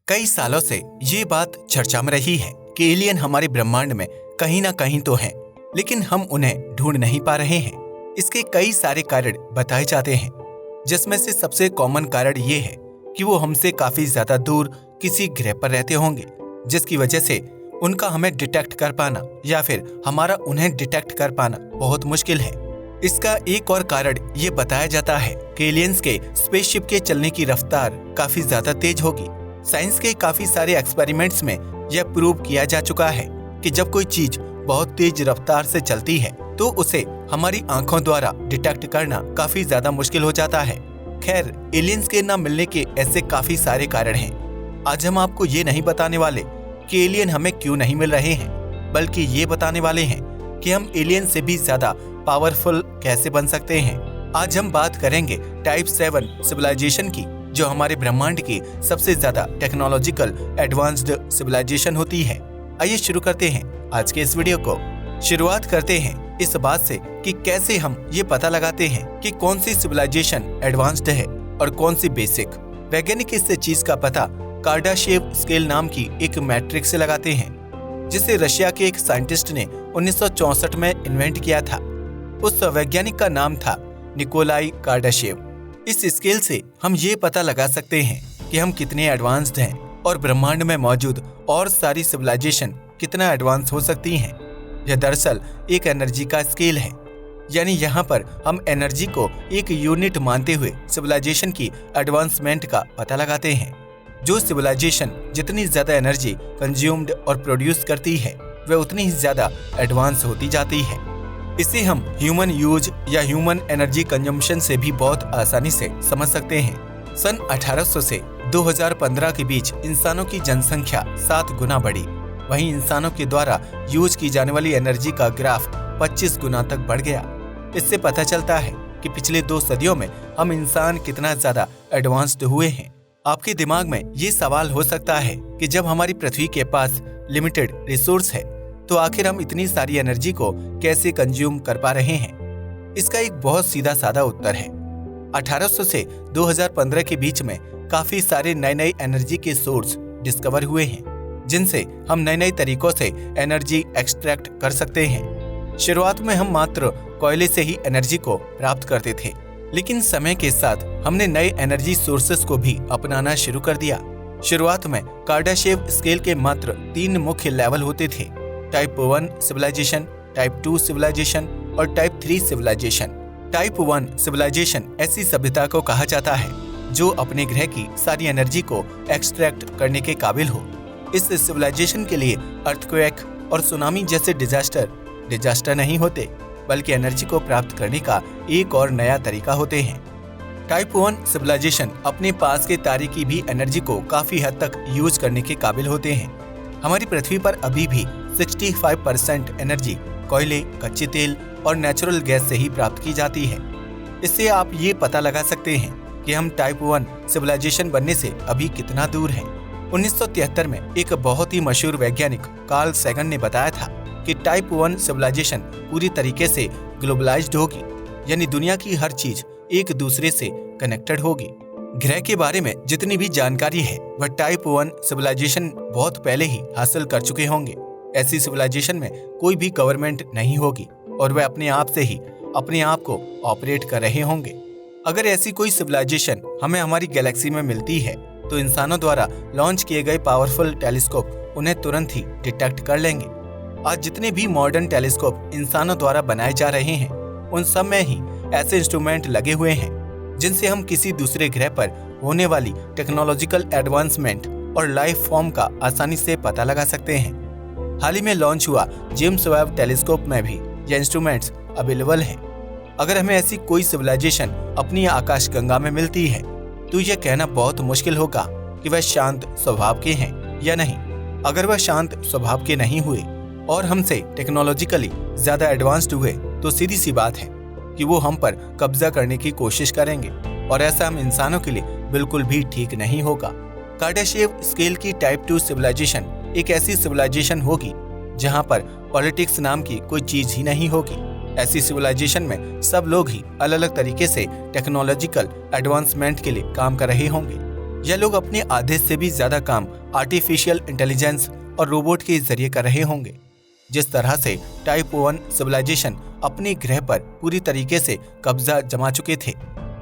कई सालों से ये बात चर्चा में रही है कि एलियन हमारे ब्रह्मांड में कहीं ना कहीं तो हैं, लेकिन हम उन्हें ढूंढ नहीं पा रहे हैं। इसके कई सारे कारण बताए जाते हैं, जिसमें से सबसे कॉमन कारण ये है कि वो हमसे काफी ज्यादा दूर किसी ग्रह पर रहते होंगे, जिसकी वजह से उनका हमें डिटेक्ट कर पाना या फिर हमारा उन्हें डिटेक्ट कर पाना बहुत मुश्किल है। इसका एक और कारण ये बताया जाता है कि एलियंस के स्पेसशिप के चलने की रफ्तार काफी ज्यादा तेज होगी। साइंस के काफी सारे एक्सपेरिमेंट्स में यह प्रूव किया जा चुका है कि जब कोई चीज बहुत तेज रफ्तार से चलती है तो उसे हमारी आंखों द्वारा डिटेक्ट करना काफी ज्यादा मुश्किल हो जाता है। खैर, एलियंस के न मिलने के ऐसे काफी सारे कारण हैं। आज हम आपको ये नहीं बताने वाले कि एलियन हमें क्यों नहीं मिल रहे हैं, बल्कि ये बताने वाले हैं कि हम एलियन से भी ज्यादा पावरफुल कैसे बन सकते हैं। आज हम बात करेंगे टाइप 7 सिविलाइजेशन की, जो हमारे ब्रह्मांड की सबसे ज्यादा टेक्नोलॉजिकल एडवांस्ड सिविलाइजेशन होती है। आइए शुरू करते हैं आज के इस वीडियो को। शुरुआत करते हैं इस बात से कि कैसे हम ये पता लगाते हैं कि कौन सी सिविलाइजेशन एडवांस्ड है और कौन सी बेसिक। वैज्ञानिक इस चीज का पता कार्डाशेव स्केल नाम की एक मैट्रिक से लगाते हैं, जिसे रशिया के एक साइंटिस्ट ने 1964 में इन्वेंट किया था। उस वैज्ञानिक का नाम था निकोलाई कार्डाशेव। इस स्केल से हम ये पता लगा सकते हैं कि हम कितने एडवांस्ड हैं और ब्रह्मांड में मौजूद और सारी सिविलाइजेशन कितना एडवांस हो सकती हैं। यह दरअसल एक एनर्जी का स्केल है, यानी यहाँ पर हम एनर्जी को एक यूनिट मानते हुए सिविलाइजेशन की एडवांसमेंट का पता लगाते हैं। जो सिविलाइजेशन जितनी ज्यादा एनर्जी कंज्यूम्ड और प्रोड्यूस करती है, वह उतनी ही ज्यादा एडवांस होती जाती है। इसे हम ह्यूमन यूज या ह्यूमन एनर्जी कंजम्पशन से भी बहुत आसानी से समझ सकते हैं। सन 1800 से 2015 के बीच इंसानों की जनसंख्या 7 गुना बढ़ी। वहीं इंसानों के द्वारा यूज की जाने वाली एनर्जी का ग्राफ 25 गुना तक बढ़ गया। इससे पता चलता है कि पिछले 2 सदियों में हम इंसान कितना ज्यादा एडवांस्ड हुए हैं। आपके दिमाग में ये सवाल हो सकता है कि जब हमारी पृथ्वी के पास लिमिटेड रिसोर्स है, तो आखिर हम इतनी सारी एनर्जी को कैसे कंज्यूम कर पा रहे हैं। इसका एक बहुत सीधा सादा उत्तर है। 1800 से 2015 के बीच में काफी सारे नए एनर्जी के सोर्स डिस्कवर हुए हैं, जिनसे हम नए तरीकों से एनर्जी एक्सट्रैक्ट कर सकते हैं। शुरुआत में हम मात्र कोयले से ही एनर्जी को प्राप्त करते थे, लेकिन समय के साथ हमने नए एनर्जी सोर्सेस को भी अपनाना शुरू कर दिया। शुरुआत में कार्डाशेव स्केल के मात्र 3 मुख्य लेवल होते थे: टाइप 1 सिविलाइजेशन, टाइप 2 सिविलाइजेशन और टाइप 3 सिविलाइजेशन। टाइप 1 सिविलाइजेशन ऐसी सभ्यता को कहा जाता है जो अपने ग्रह की सारी एनर्जी को एक्सट्रैक्ट करने के काबिल हो। इस सिविलाइजेशन के लिए अर्थक्वेक और सुनामी जैसे डिजास्टर नहीं होते, बल्कि एनर्जी को प्राप्त करने का एक और नया तरीका होते हैं। टाइप 1 सिविलाइजेशन अपने पास के तारे की भी एनर्जी को काफी हद तक यूज करने के काबिल होते हैं। हमारी पृथ्वी पर अभी भी 65% एनर्जी कोयले, कच्चे तेल और नेचुरल गैस से ही प्राप्त की जाती है। इससे आप ये पता लगा सकते हैं कि हम टाइप 1 सिविलाइजेशन बनने से अभी कितना दूर हैं। 1973 में एक बहुत ही मशहूर वैज्ञानिक कार्ल सैगन ने बताया था कि टाइप 1 सिविलाइजेशन पूरी तरीके से ग्लोबलाइज्ड होगी, यानी दुनिया की हर चीज एक दूसरे से कनेक्टेड होगी। ग्रह के बारे में जितनी भी जानकारी है, वह टाइप 1 सिविलाइजेशन बहुत पहले ही हासिल कर चुके होंगे। ऐसी सिविलाइजेशन में कोई भी गवर्नमेंट नहीं होगी और वे अपने आप से ही अपने आप को ऑपरेट कर रहे होंगे। अगर ऐसी कोई सिविलाइजेशन हमें हमारी गैलेक्सी में मिलती है, तो इंसानों द्वारा लॉन्च किए गए पावरफुल टेलीस्कोप उन्हें तुरंत ही डिटेक्ट कर लेंगे। आज जितने भी मॉडर्न टेलीस्कोप इंसानों द्वारा बनाए जा रहे हैं, उन सब में ही ऐसे इंस्ट्रूमेंट लगे हुए हैं जिनसे हम किसी दूसरे ग्रह पर होने वाली टेक्नोलॉजिकल एडवांसमेंट और लाइफ फॉर्म का आसानी से पता लगा सकते हैं। हाल ही में लॉन्च हुआ जेम्स वेब टेलीस्कोप में भी ये इंस्ट्रूमेंट्स अवेलेबल हैं। अगर हमें ऐसी कोई सिविलाइजेशन अपनी आकाशगंगा में मिलती है, तो यह कहना बहुत मुश्किल होगा कि वह शांत स्वभाव के हैं या नहीं। अगर वह शांत स्वभाव के नहीं हुए और हमसे टेक्नोलॉजिकली ज्यादा एडवांस्ड हुए, तो सीधी सी बात है कि वो हम पर कब्जा करने की कोशिश करेंगे, और ऐसा हम इंसानों के लिए बिल्कुल भी ठीक नहीं होगा। कार्डाशेव स्केल की टाइप 2 सिविलाइजेशन एक ऐसी सिविलाइजेशन होगी जहां पर पॉलिटिक्स नाम की कोई चीज ही नहीं होगी। ऐसी सिविलाइजेशन में सब लोग ही अलग अलग तरीके से टेक्नोलॉजिकल एडवांसमेंट के लिए काम कर रहे होंगे। यह लोग अपने आधे से भी ज्यादा काम आर्टिफिशियल इंटेलिजेंस और रोबोट के जरिए कर रहे होंगे। जिस तरह से टाइप 1 सिविलाइजेशन अपने ग्रह पर पूरी तरीके से कब्जा जमा चुके थे,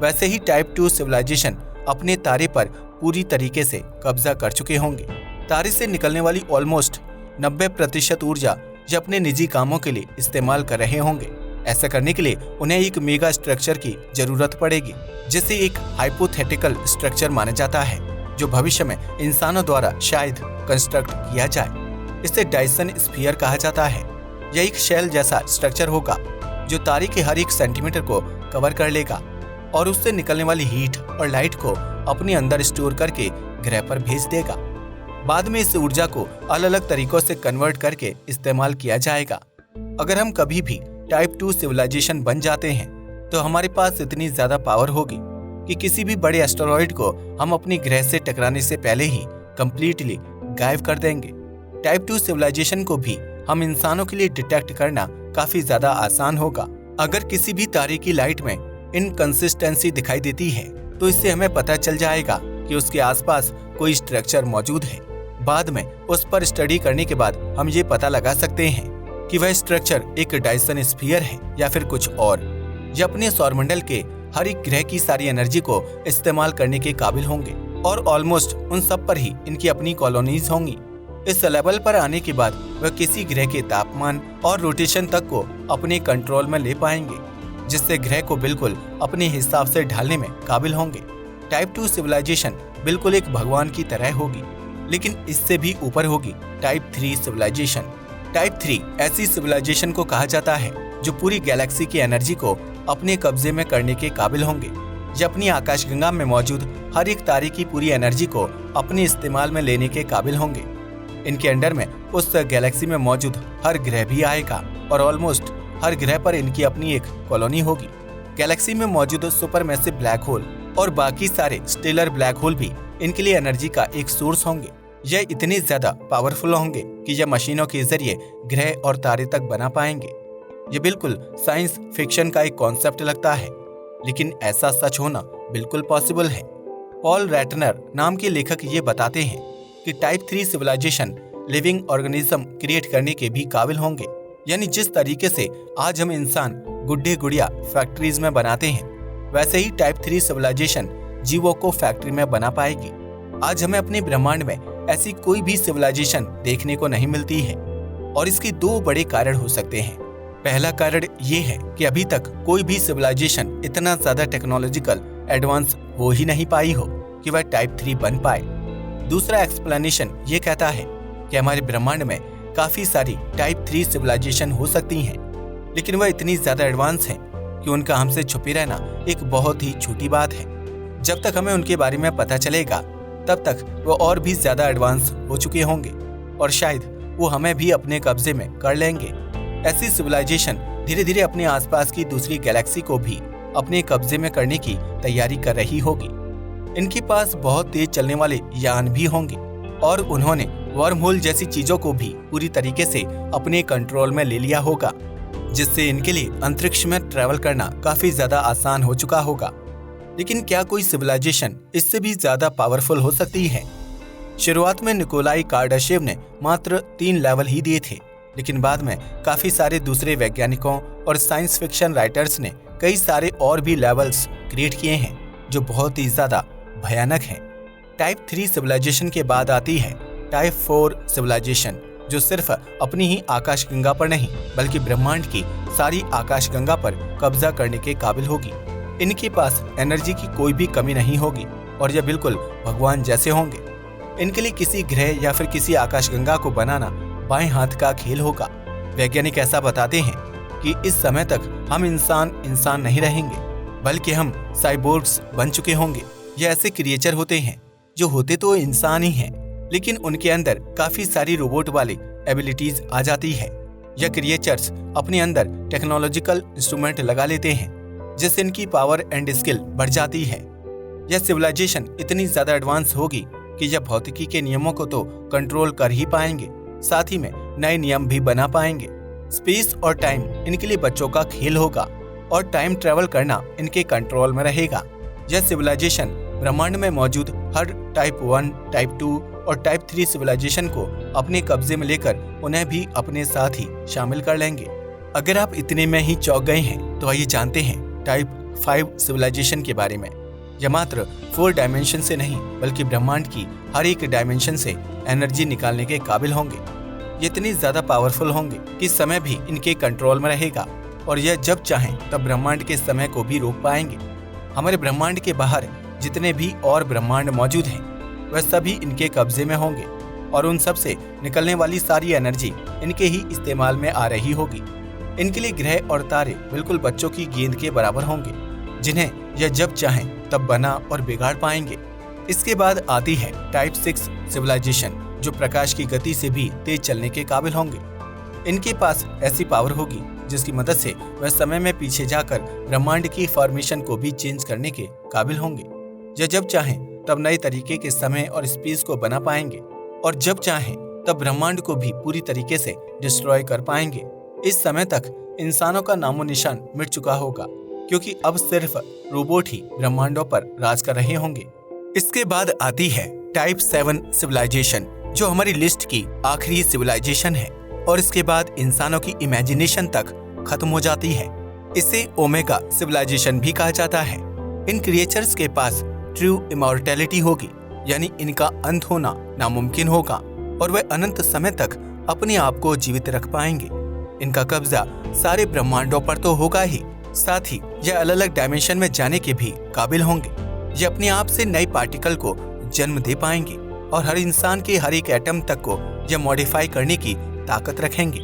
वैसे ही टाइप 2 सिविलाइजेशन अपने तारे पर पूरी तरीके से कब्जा कर चुके होंगे। तारे से निकलने वाली ऑलमोस्ट 90% ऊर्जा ये अपने निजी कामों के लिए इस्तेमाल कर रहे होंगे। ऐसा करने के लिए उन्हें एक मेगा स्ट्रक्चर की जरूरत पड़ेगी, जिसे एक हाइपोथेटिकल स्ट्रक्चर माना जाता है, जो भविष्य में इंसानों द्वारा शायद कंस्ट्रक्ट किया जाए। इसे डायसन स्फीयर कहा जाता है। यह एक शेल जैसा स्ट्रक्चर होगा जो तारे के हर एक सेंटीमीटर को कवर कर लेगा और उससे निकलने वाली हीट और लाइट को अपने अंदर स्टोर करके ग्रह पर भेज देगा। बाद में इस ऊर्जा को अलग अलग तरीकों से कन्वर्ट करके इस्तेमाल किया जाएगा। अगर हम कभी भी टाइप 2 सिविलाइजेशन बन जाते हैं तो हमारे पास इतनी ज्यादा पावर होगी कि किसी भी बड़े एस्टेरॉइड को हम अपनी ग्रह से टकराने से पहले ही कंप्लीटली गायब कर देंगे। टाइप 2 सिविलाइजेशन को भी हम इंसानों के लिए डिटेक्ट करना काफी ज्यादा आसान होगा। अगर किसी भी तारे की लाइट में इनकंसिस्टेंसी दिखाई देती है तो इससे हमें पता चल जाएगा कि उसके आसपास कोई स्ट्रक्चर मौजूद है। बाद में उस पर स्टडी करने के बाद हम ये पता लगा सकते हैं कि वह स्ट्रक्चर एक डायसन स्फीयर है या फिर कुछ और। ये अपने सौरमंडल के हर एक ग्रह की सारी एनर्जी को इस्तेमाल करने के काबिल होंगे और ऑलमोस्ट उन सब पर ही इनकी अपनी कॉलोनीज होंगी। इस लेवल पर आने के बाद वह किसी ग्रह के तापमान और रोटेशन तक को अपने कंट्रोल में ले पाएंगे, जिससे ग्रह को बिल्कुल अपने हिसाब से ढालने में काबिल होंगे। टाइप 2 सिविलाइजेशन बिल्कुल एक भगवान की तरह होगी, लेकिन इससे भी ऊपर होगी टाइप 3 सिविलाइजेशन। टाइप 3 ऐसी सिविलाइजेशन को कहा जाता है जो पूरी गैलेक्सी की एनर्जी को अपने कब्जे में करने के काबिल होंगे। ये अपनी आकाशगंगा में मौजूद हर एक तारे की पूरी एनर्जी को अपने इस्तेमाल में लेने के काबिल होंगे। इनके अंडर में उस गैलेक्सी में मौजूद हर ग्रह भी आएगा और ऑलमोस्ट हर ग्रह पर इनकी अपनी एक कॉलोनी होगी। गैलेक्सी में मौजूद सुपरमैसिव ब्लैक होल और बाकी सारे स्टेलर ब्लैक होल भी इनके लिए एनर्जी का एक सोर्स होंगे। यह इतने ज्यादा पावरफुल होंगे कि यह मशीनों के जरिए ग्रह और तारे तक बना पाएंगे। ये बिल्कुल साइंस फिक्शन का एक कॉन्सेप्ट लगता है, लेकिन ऐसा सच होना बिल्कुल पॉसिबल है। पॉल रैटनर नाम के लेखक ये बताते हैं कि type 3 civilization living organism create करने के भी काबिल होंगे। यानी जिस तरीके से आज हम इंसान गुड्डे गुड़िया फैक्ट्रीज में बनाते हैं, वैसे ही टाइप 3 सिविलाइजेशन जीवों को फैक्ट्री में बना पाएगी। आज हमें अपने ब्रह्मांड में ऐसी कोई भी सिविलाइजेशन देखने को नहीं मिलती है और इसके दो बड़े कारण हो सकते हैं। पहला कारण ये है कि अभी तक कोई भी सिविलाइजेशन इतना ज्यादा टेक्नोलॉजिकल एडवांस हो ही नहीं पाई हो कि वह टाइप 3 बन पाए। दूसरा एक्सप्लेनेशन ये कहता है कि हमारे ब्रह्मांड में काफी सारी टाइप 3 सिविलाइजेशन हो सकती हैं, लेकिन वह इतनी ज्यादा एडवांस हैं कि उनका हमसे छुपे रहना एक बहुत ही छोटी बात है। जब तक हमें उनके बारे में पता चलेगा तब तक वो और भी ज्यादा एडवांस हो चुके होंगे और शायद वो हमें भी अपने कब्जे में कर लेंगे। ऐसी सिविलाइजेशन धीरे धीरे अपने आसपास की दूसरी गैलेक्सी को भी अपने कब्जे में करने की तैयारी कर रही होगी। इनके पास बहुत तेज चलने वाले यान भी होंगे और उन्होंने वर्म होल जैसी चीजों को भी पूरी तरीके से अपने कंट्रोल में ले लिया होगा, जिससे इनके लिए अंतरिक्ष में ट्रैवल करना काफी ज्यादा आसान हो चुका होगा। लेकिन क्या कोई सिविलाइजेशन इससे भी ज्यादा पावरफुल हो सकती है? शुरुआत में निकोलाई कार्डाशेव ने मात्र 3 लेवल ही दिए थे, लेकिन बाद में काफी सारे दूसरे वैज्ञानिकों और साइंस फिक्शन राइटर्स ने कई सारे और भी लेवल्स क्रिएट किए हैं जो बहुत ही ज्यादा भयानक हैं। टाइप 3 सिविलाइजेशन के बाद आती है टाइप 4 सिविलाइजेशन, जो सिर्फ अपनी ही आकाशगंगा पर नहीं बल्कि ब्रह्मांड की सारी आकाशगंगा पर कब्जा करने के काबिल होगी। इनके पास एनर्जी की कोई भी कमी नहीं होगी और यह बिल्कुल भगवान जैसे होंगे। इनके लिए किसी ग्रह या फिर किसी आकाशगंगा को बनाना बाएं हाथ का खेल होगा। वैज्ञानिक ऐसा बताते हैं कि इस समय तक हम इंसान नहीं रहेंगे, बल्कि हम साइबोर्ग्स बन चुके होंगे। ये ऐसे क्रिएचर होते हैं जो होते तो इंसान ही हैं, लेकिन उनके अंदर काफी सारी रोबोट वाली एबिलिटीज आ जाती है। यह क्रिएचर्स अपने अंदर टेक्नोलॉजिकल इंस्ट्रूमेंट लगा लेते हैं, जिससे इनकी पावर एंड स्किल बढ़ जाती है। यह सिविलाइजेशन इतनी ज्यादा एडवांस होगी कि यह भौतिकी के नियमों को तो कंट्रोल कर ही पाएंगे, साथ ही में नए नियम भी बना पाएंगे। स्पेस और टाइम इनके लिए बच्चों का खेल होगा और टाइम ट्रेवल करना इनके कंट्रोल में रहेगा। यह सिविलाइजेशन ब्रह्मांड में मौजूद हर टाइप 1, टाइप 2 और टाइप 3 सिविलाइजेशन को अपने कब्जे में लेकर उन्हें भी अपने साथ ही शामिल कर लेंगे। अगर आप इतने में ही चौंक गए हैं तो आइए जानते हैं टाइप 5 सिविलाइजेशन के बारे में। यह मात्र 4 डायमेंशन से नहीं बल्कि ब्रह्मांड की हर एक डायमेंशन से एनर्जी निकालने के काबिल होंगे। ये इतनी ज्यादा पावरफुल होंगे कि समय भी इनके कंट्रोल में रहेगा और यह जब चाहें तब ब्रह्मांड के समय को भी रोक पाएंगे। हमारे ब्रह्मांड के बाहर जितने भी और ब्रह्मांड मौजूद हैं वह सभी इनके कब्जे में होंगे और उन सब से निकलने वाली सारी एनर्जी इनके ही इस्तेमाल में आ रही होगी। इनके लिए ग्रह और तारे बिल्कुल बच्चों की गेंद के बराबर होंगे जिन्हें यह जब चाहें तब बना और बिगाड़ पाएंगे। इसके बाद आती है टाइप 6 सिविलाइजेशन, जो प्रकाश की गति से भी तेज चलने के काबिल होंगे। इनके पास ऐसी पावर होगी जिसकी मदद से वह समय में पीछे जाकर ब्रह्मांड की फॉर्मेशन को भी चेंज करने के काबिल होंगे। यह जब चाहें तब नए तरीके के समय और स्पेस को बना पाएंगे और जब चाहें तब ब्रह्मांड को भी पूरी तरीके से डिस्ट्रॉय कर पाएंगे। इस समय तक इंसानों का नामो निशान मिट चुका होगा क्योंकि अब सिर्फ रोबोट ही ब्रह्मांडों पर राज कर रहे होंगे। इसके बाद आती है टाइप 7 सिविलाइजेशन, जो हमारी लिस्ट की आखिरी सिविलाइजेशन है और इसके बाद इंसानों की इमेजिनेशन तक खत्म हो जाती है। इसे ओमेगा सिविलाइजेशन भी कहा जाता है। इन क्रिएचर्स के पास ट्रू इमॉर्टैलिटी होगी, यानी इनका अंत होना नामुमकिन होगा और वे अनंत समय तक अपने आप को जीवित रख पाएंगे। इनका कब्जा सारे ब्रह्मांडों पर तो होगा ही, साथ ही यह अलग अलग डायमेंशन में जाने के भी काबिल होंगे। ये अपने आप से नए पार्टिकल को जन्म दे पाएंगे और हर इंसान के हर एक एटम तक को यह मॉडिफाई करने की ताकत रखेंगे।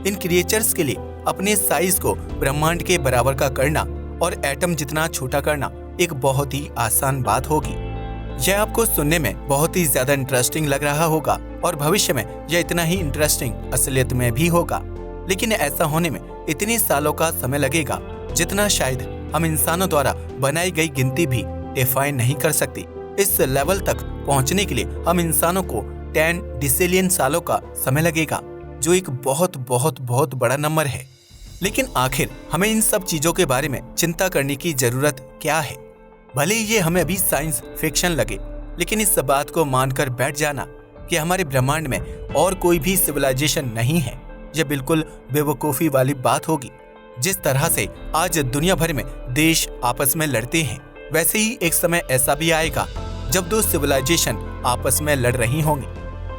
इन क्रिएचर्स के लिए अपने साइज को ब्रह्मांड के बराबर का करना और एटम जितना छोटा करना एक बहुत ही आसान बात होगी। यह आपको सुनने में बहुत ही ज्यादा इंटरेस्टिंग लग रहा होगा और भविष्य में यह इतना ही इंटरेस्टिंग असलियत में भी होगा, लेकिन ऐसा होने में इतने सालों का समय लगेगा जितना शायद हम इंसानों द्वारा बनाई गई गिनती भी डिफाइन नहीं कर सकती। इस लेवल तक पहुंचने के लिए हम इंसानों को 10 डिसिलियन सालों का समय लगेगा, जो एक बहुत बहुत बहुत बड़ा नंबर है। लेकिन आखिर हमें इन सब चीजों के बारे में चिंता करने की जरूरत क्या है? भले ही ये हमें अभी साइंस फिक्शन लगे, लेकिन इस बात को मानकर बैठ जाना कि हमारे ब्रह्मांड में और कोई भी सिविलाइजेशन नहीं है, यह बिल्कुल बेवकूफ़ी वाली बात होगी। जिस तरह से आज दुनिया भर में देश आपस में लड़ते हैं, वैसे ही एक समय ऐसा भी आएगा जब 2 सिविलाइजेशन आपस में लड़ रही होंगी।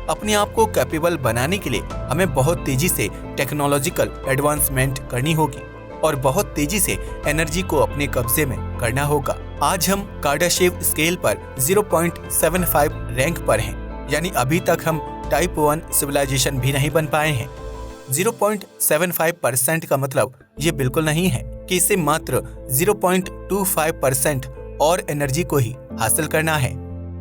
अपने आप को कैपेबल बनाने के लिए हमें बहुत तेजी से टेक्नोलॉजिकल एडवांसमेंट करनी होगी और बहुत तेजी से एनर्जी को अपने कब्जे में करना होगा। आज हम कार्डाशेव स्केल पर 0.75 रैंक पर हैं, यानी अभी तक हम टाइप 1 सिविलाइजेशन भी नहीं बन पाए हैं। 0.75% का मतलब ये बिल्कुल नहीं है कि इसे मात्र 0.25% और एनर्जी को ही हासिल करना है।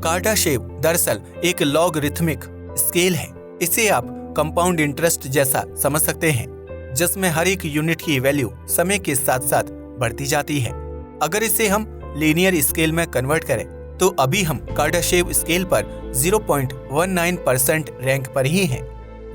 कार्डाशेव दरअसल एक लॉगरिथमिक स्केल है। इसे आप कंपाउंड इंटरेस्ट जैसा समझ सकते हैं, जिसमें हर एक यूनिट की वैल्यू समय के साथ साथ बढ़ती जाती है। अगर इसे हम लीनियर स्केल में कन्वर्ट करें तो अभी हम कार्डाशेव स्केल पर 0.19% रैंक पर ही हैं।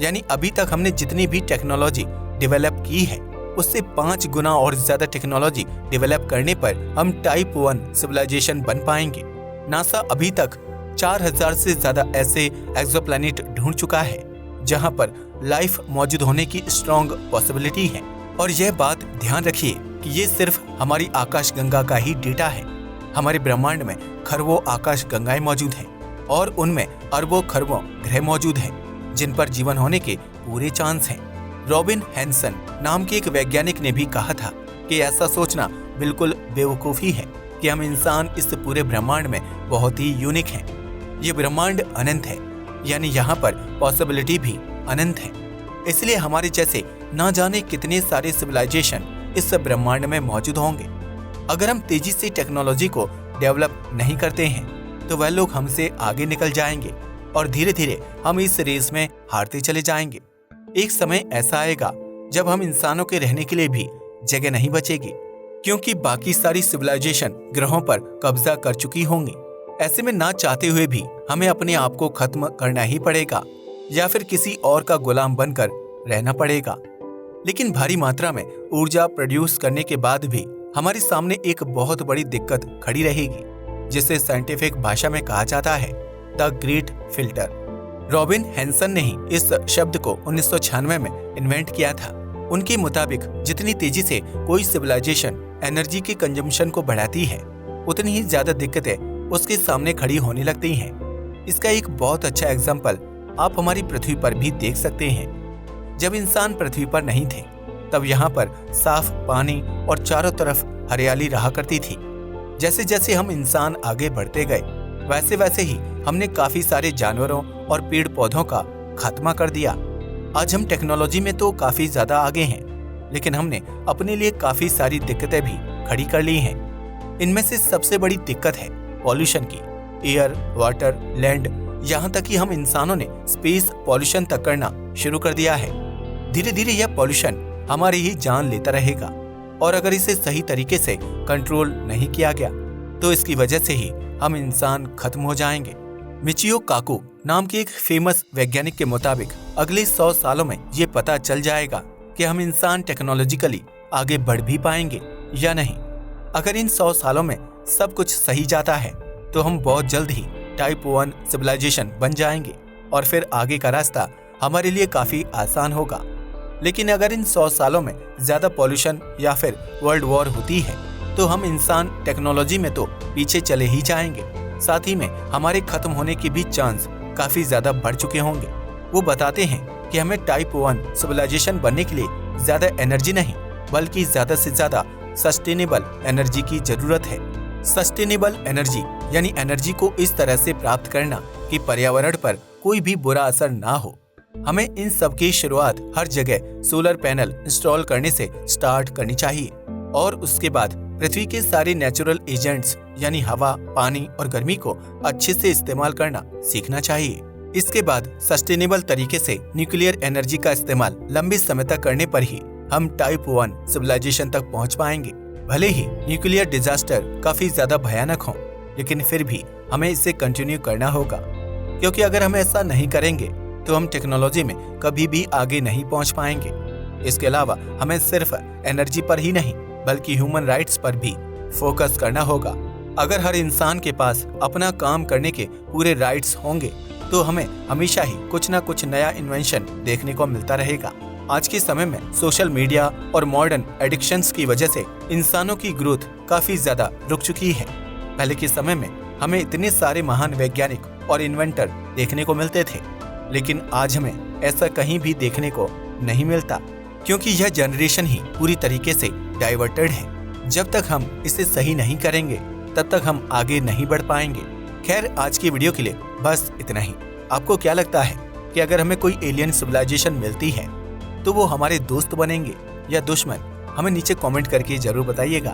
यानी अभी तक हमने जितनी भी टेक्नोलॉजी डेवलप की है उससे 5 गुना और ज्यादा टेक्नोलॉजी डेवलप करने पर हम टाइप 1 सिविलाइजेशन बन पाएंगे। नासा अभी तक 4000 से ज्यादा ऐसे एक्सोप्लैनेट ढूंढ चुका है जहां पर लाइफ मौजूद होने की स्ट्रॉन्ग पॉसिबिलिटी है। और यह बात ध्यान रखिए कि ये सिर्फ हमारी आकाशगंगा का ही डेटा है। हमारे ब्रह्मांड में खरबों आकाश गंगाएं मौजूद हैं और उनमें अरबों खरबों ग्रह मौजूद हैं जिन पर जीवन होने के पूरे चांस हैं। रॉबिन हैंसन नाम के एक वैज्ञानिक ने भी कहा था कि ऐसा सोचना बिल्कुल बेवकूफ़ी है कि हम इंसान इस पूरे ब्रह्मांड में बहुत ही यूनिक हैं। ये ब्रह्मांड अनंत है, यानी यहाँ पर पॉसिबिलिटी भी अनंत है। इसलिए हमारे जैसे ना जाने कितने सारे सिविलाइजेशन इस ब्रह्मांड में मौजूद होंगे। अगर हम तेजी से टेक्नोलॉजी को डेवलप नहीं करते हैं तो वह लोग हमसे आगे निकल जाएंगे और धीरे धीरे हम इस रेस में हारते चले जाएंगे। एक समय ऐसा आएगा जब हम इंसानों के रहने के लिए भी जगह नहीं बचेगी, क्योंकि बाकी सारी सिविलाइजेशन ग्रहों पर कब्जा कर चुकी होंगी। ऐसे में ना चाहते हुए भी हमें अपने आप को खत्म करना ही पड़ेगा या फिर किसी और का गुलाम बनकर रहना पड़ेगा। लेकिन भारी मात्रा में ऊर्जा प्रोड्यूस करने के बाद भी हमारे सामने एक बहुत बड़ी दिक्कत खड़ी रहेगी। जिसे साइंटिफिक भाषा में कहा जाता है the great filter. Robin Hanson ने ही इस शब्द को 1996 में इन्वेंट किया था। उनके मुताबिक जितनी तेजी से कोई सिविलाइजेशन एनर्जी के कंजम्पशन को बढ़ाती है, उतनी ही ज्यादा दिक्कतें उसके सामने खड़ी होने लगती हैं। इसका एक बहुत अच्छा एग्जाम्पल आप हमारी पृथ्वी पर भी देख सकते हैं। जब इंसान पृथ्वी पर नहीं थे, तब यहाँ पर साफ पानी और चारों तरफ हरियाली रहा करती थी। जैसे जैसे हम इंसान आगे बढ़ते गए, वैसे वैसे ही हमने काफी सारे जानवरों और पेड़ पौधों का खात्मा कर दिया। आज हम टेक्नोलॉजी में तो काफी ज्यादा आगे हैं, लेकिन हमने अपने लिए काफी सारी दिक्कतें भी खड़ी कर ली हैं। इनमें से सबसे बड़ी दिक्कत है पॉल्यूशन की। एयर, वाटर, लैंड, यहाँ तक कि हम इंसानों ने स्पेस पॉल्यूशन तक करना शुरू कर दिया है। धीरे धीरे यह पॉल्यूशन हमारी ही जान लेता रहेगा, और अगर इसे सही तरीके से कंट्रोल नहीं किया गया तो इसकी वजह से ही हम इंसान खत्म हो जाएंगे। मिचियो काकू नाम के एक फेमस वैज्ञानिक के मुताबिक अगले 100 सालों में ये पता चल जाएगा कि हम इंसान टेक्नोलॉजिकली आगे बढ़ भी पाएंगे या नहीं। अगर इन 100 सालों में सब कुछ सही जाता है तो हम बहुत जल्द ही टाइप 1 सिविलाइजेशन बन जाएंगे, और फिर आगे का रास्ता हमारे लिए काफी आसान होगा। लेकिन अगर इन 100 सालों में ज्यादा पॉल्यूशन या फिर वर्ल्ड वॉर होती है तो हम इंसान टेक्नोलॉजी में तो पीछे चले ही जाएंगे, साथ ही में हमारे खत्म होने के भी चांस काफी ज्यादा बढ़ चुके होंगे। वो बताते हैं कि हमें टाइप 1 सिविलाइजेशन बनने के लिए ज्यादा एनर्जी नहीं, बल्कि ज्यादा से ज्यादा सस्टेनेबल एनर्जी की जरूरत है। सस्टेनेबल एनर्जी यानी एनर्जी को इस तरह से प्राप्त करना कि पर्यावरण पर कोई भी बुरा असर ना हो। हमें इन सब की शुरुआत हर जगह सोलर पैनल इंस्टॉल करने से स्टार्ट करनी चाहिए, और उसके बाद पृथ्वी के सारे नेचुरल एजेंट्स यानी हवा, पानी और गर्मी को अच्छे से इस्तेमाल करना सीखना चाहिए। इसके बाद सस्टेनेबल तरीके से न्यूक्लियर एनर्जी का इस्तेमाल लंबे समय तक करने पर ही हम टाइप 1 सिविलाइजेशन तक पहुंच पाएंगे। भले ही न्यूक्लियर डिजास्टर काफी ज्यादा भयानक हो, लेकिन फिर भी हमें इसे कंटिन्यू करना होगा, क्योंकि अगर हम ऐसा नहीं करेंगे तो हम टेक्नोलॉजी में कभी भी आगे नहीं पहुंच पाएंगे। इसके अलावा हमें सिर्फ एनर्जी पर ही नहीं, बल्कि ह्यूमन राइट्स पर भी फोकस करना होगा। अगर हर इंसान के पास अपना काम करने के पूरे राइट्स होंगे तो हमें हमेशा ही कुछ ना कुछ नया इन्वेंशन देखने को मिलता रहेगा। आज के समय में सोशल मीडिया और मॉडर्न एडिक्शंस की वजह से इंसानों की ग्रोथ काफी ज्यादा रुक चुकी है। पहले के समय में हमें इतने सारे महान वैज्ञानिक और इन्वेंटर देखने को मिलते थे, लेकिन आज हमें ऐसा कहीं भी देखने को नहीं मिलता, क्योंकि यह जनरेशन ही पूरी तरीके से डाइवर्टेड है। जब तक हम इसे सही नहीं करेंगे तब तक हम आगे नहीं बढ़ पाएंगे। खैर, आज की वीडियो के लिए बस इतना ही। आपको क्या लगता है कि अगर हमें कोई एलियन सिविलाइजेशन मिलती है तो वो हमारे दोस्त बनेंगे या दुश्मन? हमें नीचे कमेंट करके जरूर बताइएगा।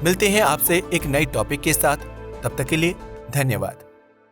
मिलते हैं आपसे एक नई टॉपिक के साथ, तब तक के लिए धन्यवाद।